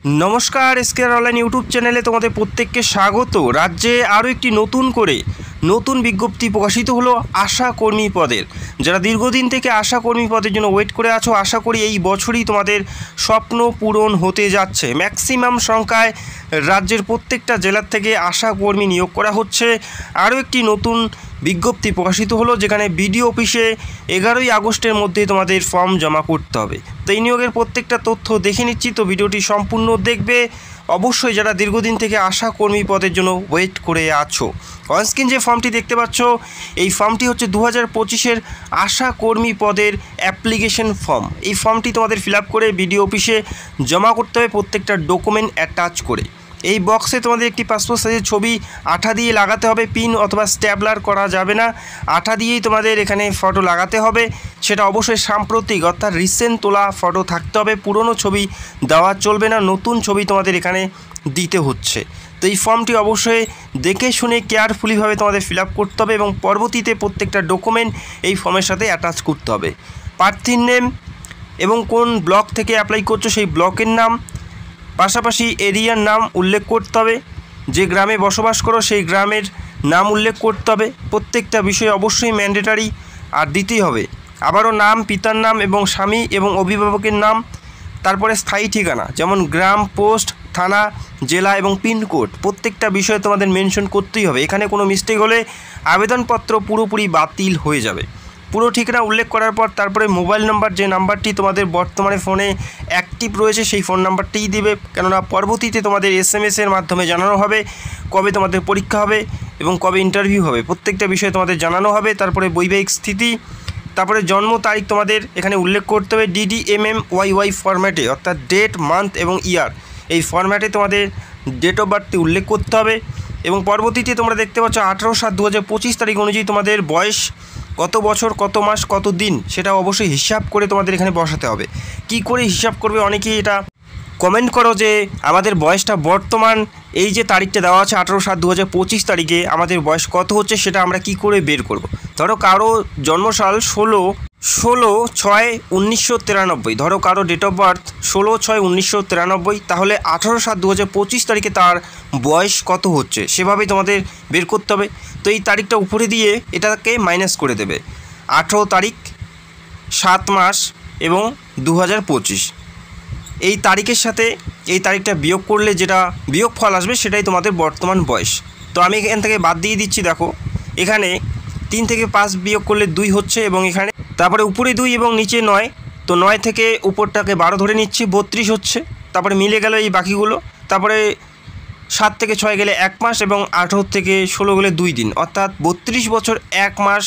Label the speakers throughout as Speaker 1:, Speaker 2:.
Speaker 1: नमस्कार SKR online YouTube चैनेले तुम्हारे प्रत्येकके स्वागत। राज्ये आरो एकटी नतून विज्ञप्ति प्रकाशित हलो आशा कर्मी पदेर। যারা দীর্ঘদিন থেকে আশা কর্মী পদের জন্য ওয়েট করে আছো, আশা করি এই বছরই তোমাদের স্বপ্ন পূরণ হতে যাচ্ছে। ম্যাক্সিমাম সংখ্যায় রাজ্যের প্রত্যেকটা জেলা থেকে আশা কর্মী নিয়োগ করা হচ্ছে। আরও একটি নতুন বিজ্ঞপ্তি প্রকাশিত হলো, যেখানে বিডিও অফিসে 11ই আগস্টের মধ্যে তোমাদের ফর্ম জমা করতে হবে। তো এই নিয়োগের প্রত্যেকটা তথ্য দেখে নিচ্ছি, তো ভিডিওটি সম্পূর্ণ দেখবে। অবশ্যই যারা দীর্ঘদিন থেকে আশা কর্মী পদের জন্য ওয়েট করে আছো, অনস্ক্রিন যে ফর্মটি দেখতে পাচ্ছ এই ফর্মটি হচ্ছে 2025-এর আশা কর্মী পদের অ্যাপ্লিকেশন ফর্ম। এই ফর্মটি তোমাদের ফিল আপ করে বিডিও অফিসে জমা করতে হবে, প্রত্যেকটা ডকুমেন্ট অ্যাটাচ করে। এই বক্সে তোমাদের একটি পাসপোর্ট সাইজের ছবি আঠা দিয়ে লাগাতে হবে, পিন অথবা স্ট্যাপলার করা যাবে না, আঠা দিয়েই তোমাদের এখানে ফটো লাগাতে হবে। সেটা অবশ্যই সাম্প্রতিক অর্থাৎ রিসেন্ট তোলা ফটো থাকতে হবে, পুরনো ছবি দেওয়া চলবে না, নতুন ছবি তোমাদের এখানে দিতে হচ্ছে। তো এই ফর্মটি অবশ্যই দেখে শুনে কেয়ারফুলিভাবে তোমাদের ফিল আপ করতে হবে এবং পরবর্তীতে প্রত্যেকটা ডকুমেন্ট এই ফর্মের সাথে অ্যাটাচ করতে হবে। প্রার্থীর নেম এবং কোন ব্লক থেকে অ্যাপ্লাই করছো সেই ব্লকের নাম, পাশাপাশি এরিয়ার নাম উল্লেখ করতে হবে, যে গ্রামে বসবাস করো সেই গ্রামের নাম উল্লেখ করতে হবে। প্রত্যেকটা বিষয় অবশ্যই ম্যান্ডেটারি আর দিতেই হবে। আবারও নাম, পিতার নাম এবং স্বামী এবং অভিভাবকের নাম, তারপরে স্থায়ী ঠিকানা যেমন গ্রাম, পোস্ট, থানা, জেলা এবং পিনকোড, প্রত্যেকটা বিষয়ে তোমাদের মেনশন করতেই হবে। এখানে কোনো মিস্টেক হলে আবেদনপত্র পুরোপুরি বাতিল হয়ে যাবে। পুরো ঠিকানা উল্লেখ করার পর তারপরে মোবাইল নাম্বার, যে নাম্বারটি তোমাদের বর্তমানে ফোনে অ্যাক্টিভ রয়েছে সেই ফোন নাম্বারটিই দিবে, কেননা পরবর্তীতে তোমাদের SMS-এর মাধ্যমে জানানো হবে কবে তোমাদের পরীক্ষা হবে এবং কবে ইন্টারভিউ হবে, প্রত্যেকটা বিষয়ে তোমাদের জানানো হবে। তারপরে বৈবাহিক স্থিতি, তারপরে জন্ম তারিখ তোমাদের এখানে উল্লেখ করতে হবে DDMMYY ফরম্যাটে, অর্থাৎ ডেট, মান্থ এবং ইয়ার, এই ফরম্যাটে তোমাদের ডেট অফ বার্থটি উল্লেখ করতে হবে। এবং পরবর্তীতে তোমরা দেখতে পাচ্ছ 18/7/2025 তারিখ অনুযায়ী তোমাদের বয়স কত বছর, কত মাস, কত দিন, সেটা অবশ্যই হিসাব করে তোমাদের এখানে বসাতে হবে। কি করে হিসাব করবে, অনেকেই এটা কমেন্ট করো যে আমাদের বয়সটা বর্তমান এই যে তারিখটা দেওয়া আছে 18/7/2025 তারিখে আমাদের বয়স কত হচ্ছে সেটা আমরা কি করে বের করব। ধরো কারো জন্মসাল 16/6/1993, ধরো কারো ডেট অফ বার্থ 16/6/1993, তাহলে 18/7/2025 তারিখে তার বয়স কত হচ্ছে সেভাবেই তোমাদের বের করতে হবে। তো এই তারিখটা উপরে দিয়ে এটাকে মাইনাস করে দেবে, 18 তারিখ 7 মাস এবং 2025, এই তারিখের সাথে এই তারিখটা বিয়োগ করলে যেটা বিয়োগ ফল আসবে সেটাই তোমাদের বর্তমান বয়স। তো আমি এখান থেকে বাদ দিয়ে দিচ্ছি। দেখো এখানে 3 থেকে 5 বিয়োগ করলে 2 হচ্ছে এবং এখানে তারপরে উপরে 2 এবং নিচে 9, তো 9 থেকে উপরটাকে 12 ধরে নিচ্ছি, 32 হচ্ছে। তারপরে মিলে গেল এই বাকিগুলো। তারপরে 7 থেকে 6 গেলে 1 মাস এবং 18 থেকে 16 গেলে 2 দিন, অর্থাৎ 32 বছর 1 মাস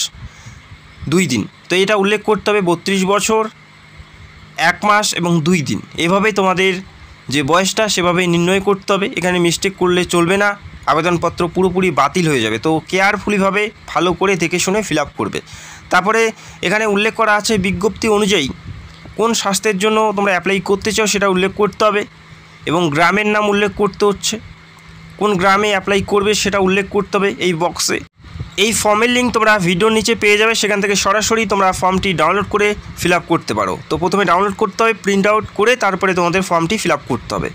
Speaker 1: 2 দিন। তো এটা উল্লেখ করতে হবে 32 বছর 1 মাস এবং 2 দিন, এভাবেই তোমাদের যে বয়সটা সেভাবেই নির্ণয় করতে হবে। এখানে মিস্টেক করলে চলবে না, আবেদনপত্র পুরোপুরি বাতিল হয়ে যাবে। তো কেয়ারফুলিভাবে ভালো করে দেখে শুনে ফিল আপ করবে। তারপরে এখানে উল্লেখ করা আছে বিজ্ঞপ্তি অনুযায়ী কোন স্বাস্থ্যের জন্য তোমরা অ্যাপ্লাই করতে চাও সেটা উল্লেখ করতে হবে এবং গ্রামের নাম উল্লেখ করতে হচ্ছে, কোন গ্রামে অ্যাপ্লাই করবে সেটা উল্লেখ করতে হবে এই বক্সে। এই ফর্মের লিঙ্ক তোমরা ভিডিওর নিচে পেয়ে যাবে, সেখান থেকে সরাসরি তোমরা ফর্মটি ডাউনলোড করে ফিল আপ করতে পারো। তো প্রথমে ডাউনলোড করতে হবে, প্রিন্ট আউট করে তারপরে তোমাদের ফর্মটি ফিল আপ করতে হবে।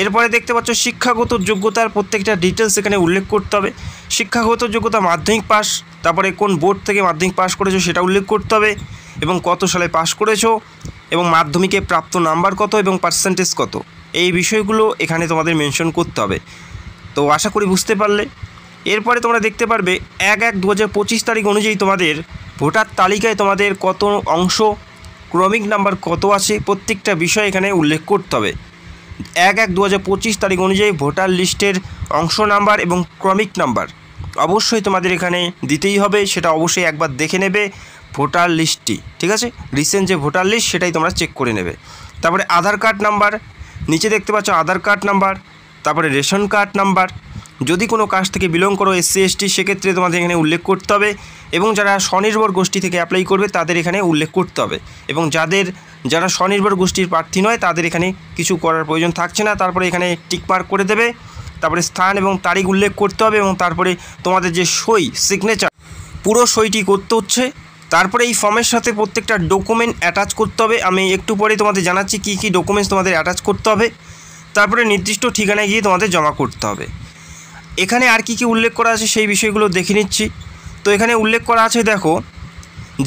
Speaker 1: এরপরে দেখতে পাচ্ছ শিক্ষাগত যোগ্যতার প্রত্যেকটা ডিটেলস এখানে উল্লেখ করতে হবে। শিক্ষাগত যোগ্যতা মাধ্যমিক পাস, তারপরে কোন বোর্ড থেকে মাধ্যমিক পাস করেছো সেটা উল্লেখ করতে হবে এবং কত সালে পাস করেছো এবং মাধ্যমিকে প্রাপ্ত নাম্বার কত এবং পার্সেন্টেজ কত, এই বিষয়গুলো এখানে তোমাদের মেনশন করতে হবে। তো আশা করি বুঝতে পারলে। এরপরে তোমরা দেখতে পারবে 1/1/2025 তারিখ অনুযায়ী তোমাদের ভোটার তালিকায় তোমাদের কত অংশ, ক্রমিক নাম্বার কত আছে, প্রত্যেকটা বিষয় এখানে উল্লেখ করতে হবে। 1/1/2025 তারিখ অনুযায়ী ভোটার লিস্টের অংশ নাম্বার এবং ক্রমিক নাম্বার অবশ্যই তোমাদের এখানে দিতেই হবে, সেটা অবশ্যই একবার দেখে নেবে ভোটার লিস্টটি, ঠিক আছে। রিসেন্ট যে ভোটার লিস্ট সেটাই তোমরা চেক করে নেবে। তারপরে আধার কার্ড নাম্বার, নিচে দেখতে পাচ্ছ আধার কার্ড নাম্বার, তারপরে রেশন কার্ড নাম্বার, যদি কোনো কাস্ট থেকে বিলং করো SC ST সেক্ষেত্রে তোমাদের এখানে উল্লেখ করতে হবে এবং যারা স্বনির্ভর গোষ্ঠী থেকে অ্যাপ্লাই করবে তাদের এখানে উল্লেখ করতে হবে এবং যারা স্বনির্ভর গোষ্ঠীর প্রার্থী নয় তাদের এখানে কিছু করার প্রয়োজন থাকছে না। তারপরে এখানে টিক মার্ক করে দেবে, তারপরে স্থান এবং তারিখ উল্লেখ করতে হবে এবং তারপরে তোমাদের যে সই, সিগনেচার, পুরো সইটি করতে হচ্ছে। তারপরে এই ফর্মের সাথে প্রত্যেকটা ডকুমেন্ট অ্যাটাচ করতে হবে। আমি একটু পরে তোমাদের জানাচ্ছি কী কী ডকুমেন্টস তোমাদের অ্যাটাচ করতে হবে। তারপরে নির্দিষ্ট ঠিকানায় গিয়ে তোমাদের জমা করতে হবে। এখানে আর কি উল্লেখ করা আছে সেই বিষয়গুলো দেখে নিচ্ছি। তো এখানে উল্লেখ করা আছে, দেখো,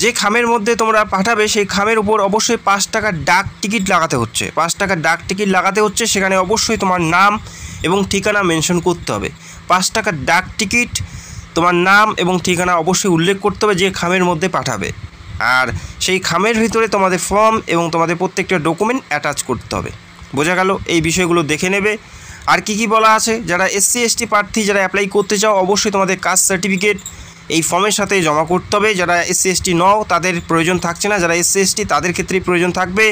Speaker 1: যে খামের মধ্যে তোমরা পাঠাবে সেই খামের উপর অবশ্যই 5 টাকার ডাক টিকিট লাগাতে হচ্ছে। 5 টাকার ডাক টিকিট লাগাতে হচ্ছে, সেখানে অবশ্যই তোমার নাম এবং ঠিকানা মেনশন করতে হবে। 5 টাকার ডাক টিকিট, তোমার নাম এবং ঠিকানা অবশ্যই উল্লেখ করতে হবে যে খামের মধ্যে পাঠাবে। আর সেই খামের ভিতরে তোমাদের ফর্ম এবং তোমাদের প্রত্যেকটা ডকুমেন্ট অ্যাটাচ করতে হবে। বোঝা গেল? এই বিষয়গুলো দেখে নেবে। আর কি বলা আছে, যারা SC ST প্রার্থী যারা অ্যাপ্লাই করতে চাও অবশ্যই তোমাদের কাস্ট সার্টিফিকেট এই ফর্মের সাথে জমা করতে হবে। যারা SC ST নও তাদের প্রয়োজন থাকছে না, যারা SC ST তাদের ক্ষেত্রেই প্রয়োজন থাকবে।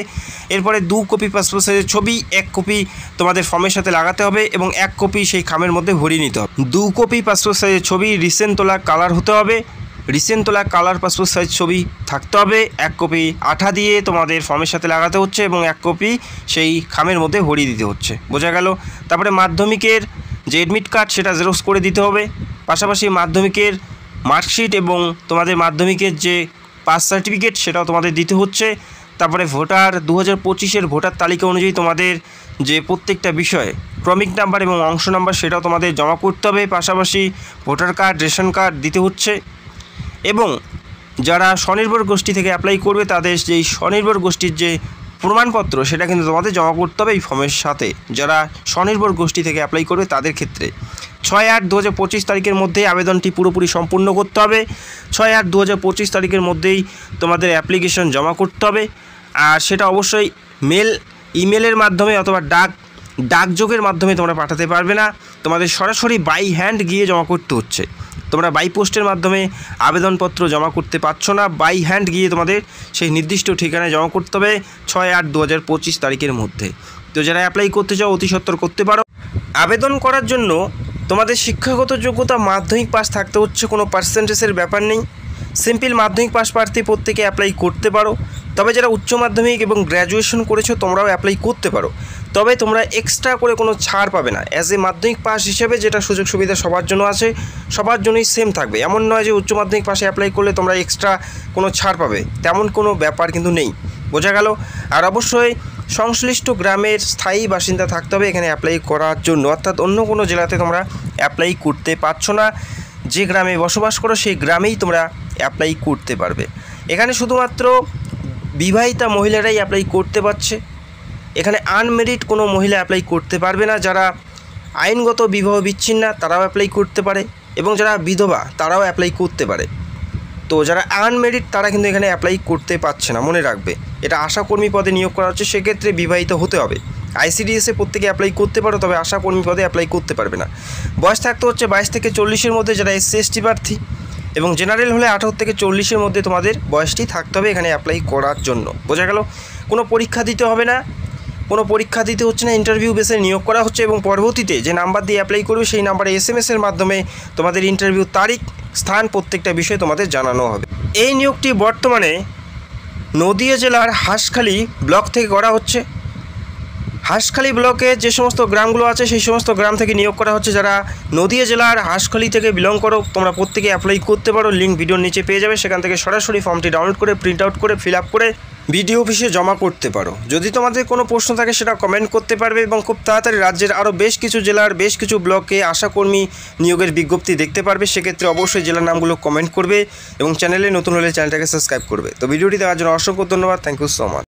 Speaker 1: এরপরে 2 কপি পাসপোর্ট সাইজের ছবি, 1 কপি তোমাদের ফর্মের সাথে লাগাতে হবে এবং 1 কপি সেই খামের মধ্যে ভরিয়ে নিতে হবে। 2 কপি পাসপোর্ট সাইজের ছবি, রিসেন্ট তোলা কালার হতে হবে, রিসেন্ট তোলা কালার পাসপোর্ট সাইজ ছবি থাকতে হবে। 1 কপি আঠা দিয়ে তোমাদের ফর্মের সাথে লাগাতে হচ্ছে এবং 1 কপি সেই খামের মধ্যে ভরিয়ে দিতে হচ্ছে। বোঝা গেল? তারপরে মাধ্যমিকের যে অ্যাডমিট কার্ড সেটা জেরক্স করে দিতে হবে। পাশাপাশি মাধ্যমিকের মার্কশিট এবং তোমাদের মাধ্যমিকের যে পাস সার্টিফিকেট সেটাও তোমাদের দিতে হচ্ছে। তারপরে ভোটার 2025-এর ভোটার তালিকা অনুযায়ী তোমাদের যে প্রত্যেকটা বিষয়ে ক্রমিক নাম্বার এবং অংশ নাম্বার সেটাও তোমাদের জমা করতে হবে। পাশাপাশি ভোটার কার্ড, রেশন কার্ড দিতে হচ্ছে। এবং যারা স্বনির্ভর গোষ্ঠী থেকে অ্যাপ্লাই করবে তাদের যেই স্বনির্ভর গোষ্ঠীর যে প্রমাণপত্র সেটা কিন্তু তোমাদের জমা করতে হবে এই ফর্মের সাথে, যারা স্বনির্ভর গোষ্ঠী থেকে অ্যাপ্লাই করবে তাদের ক্ষেত্রে। 6/8/2025 তারিখের মধ্যে আবেদনটি পুরোপুরি সম্পূর্ণ করতে হবে। 6/8/2025 তারিখের মধ্যেই তোমাদের অ্যাপ্লিকেশন জমা করতে হবে। আর সেটা অবশ্যই ইমেলের মাধ্যমে অথবা ডাকযোগের মাধ্যমে তোমরা পাঠাতে পারবে না, তোমাদের সরাসরি বাই হ্যান্ড গিয়ে জমা করতে হচ্ছে। তোমরা বাই পোস্টের মাধ্যমে আবেদনপত্র জমা করতে পারছো না, বাই হ্যান্ড গিয়ে তোমাদের সেই নির্দিষ্ট ঠিকানায় জমা করতে হবে 6/8/2025 তারিখের মধ্যে। তো যারা অ্যাপ্লাই করতে চাও অতি সত্বর করতে পারো। আবেদন করার জন্য তোমাদের শিক্ষাগত যোগ্যতা মাধ্যমিক পাস থাকতে হচ্ছে, কোনো পার্সেন্টেজের ব্যাপার নেই। সিম্পল মাধ্যমিক পাস প্রার্থী প্রত্যেকে অ্যাপ্লাই করতে পারো। তবে যারা উচ্চ মাধ্যমিক এবং গ্র্যাজুয়েশন করেছো তোমরাও অ্যাপ্লাই করতে পারো, তবে তোমরা এক্সট্রা করে কোনো ছাড় পাবে না। অ্যাজ এ মাধ্যমিক পাস হিসেবে যেটা সুযোগ সুবিধা সবার জন্য আছে সবার জন্যই সেম থাকবে। এমন নয় যে উচ্চ মাধ্যমিক পাশে অ্যাপ্লাই করলে তোমরা এক্সট্রা কোনো ছাড় পাবে, তেমন কোনো ব্যাপার কিন্তু নেই। বোঝা গেল? আর অবশ্যই সংশ্লিষ্ট গ্রামের স্থায়ী বাসিন্দা থাকতে হবে এখানে অ্যাপ্লাই করার জন্য, অর্থাৎ অন্য কোনো জেলাতে তোমরা অ্যাপ্লাই করতে পারছো না। যে গ্রামে বসবাস করো সেই গ্রামেই তোমরা অ্যাপ্লাই করতে পারবে। এখানে শুধুমাত্র বিবাহিতা মহিলারাই অ্যাপ্লাই করতে পারছে, এখানে আনমেরিড কোনো মহিলা অ্যাপ্লাই করতে পারবে না। যারা আইনগত বিবাহ বিচ্ছিন্না তারাও অ্যাপ্লাই করতে পারে এবং যারা বিধবা তারাও অ্যাপ্লাই করতে পারে। তো যারা আনমেরিড তারা কিন্তু এখানে অ্যাপ্লাই করতে পারছে না, মনে রাখবে। এটা আশাকর্মী পদে নিয়োগ করা হচ্ছে, সেক্ষেত্রে বিবাহিত হতে হবে। ICDS প্রত্যেকে অ্যাপ্লাই করতে পারো, তবে আশাকর্মী পদে অ্যাপ্লাই করতে পারবে না। বয়স থাকতে হচ্ছে 22 থেকে 40-এর মধ্যে যারা SC ST প্রার্থী, এবং জেনারেল হলে 18 থেকে 40-এর মধ্যে তোমাদের বয়সটি থাকতে হবে এখানে অ্যাপ্লাই করার জন্য। বোঝা গেল? কোনো পরীক্ষা দিতে হবে না, কোনো পরীক্ষা দিতে হচ্ছে না, ইন্টারভিউ বেসে নিয়োগ করা হচ্ছে এবং পরবর্তীতে যে নাম্বার দিয়ে অ্যাপ্লাই করবে সেই নাম্বারে SMS-এর মাধ্যমে তোমাদের ইন্টারভিউ তারিখ, স্থান প্রত্যেকটা বিষয় তোমাদের জানানো হবে। এই নিয়োগটি বর্তমানে নদিয়া জেলার হাঁসখালি ব্লক থেকে করা হচ্ছে। হাঁসখালি ব্লকে যে সমস্ত গ্রামগুলো আছে সেই সমস্ত গ্রাম থেকে নিয়োগ করা হচ্ছে। যারা নদিয়া জেলার হাঁসখালি থেকে বিলং করো তোমরা প্রত্যেকে অ্যাপ্লাই করতে পারো, লিঙ্ক ভিডিওর নিচে পেয়ে যাবে। সেখান থেকে সরাসরি ফর্মটি ডাউনলোড করে প্রিন্ট আউট করে ফিল আপ করে বিডিও অফিসে জমা করতে পারো। যদি তোমাদের কোনো প্রশ্ন থাকে সেটা কমেন্ট করতে পারবে এবং খুব তাড়াতাড়ি রাজ্যের আরও বেশ কিছু জেলার বেশ কিছু ব্লকে আশাকর্মী নিয়োগের বিজ্ঞপ্তি দেখতে পারবে। সেক্ষেত্রে অবশ্যই জেলার নামগুলো কমেন্ট করবে এবং চ্যানেলে নতুন হলে চ্যানেলটাকে সাবস্ক্রাইব করবে। তো ভিডিওটি দেখার জন্য অসংখ্য ধন্যবাদ। Thank you so much.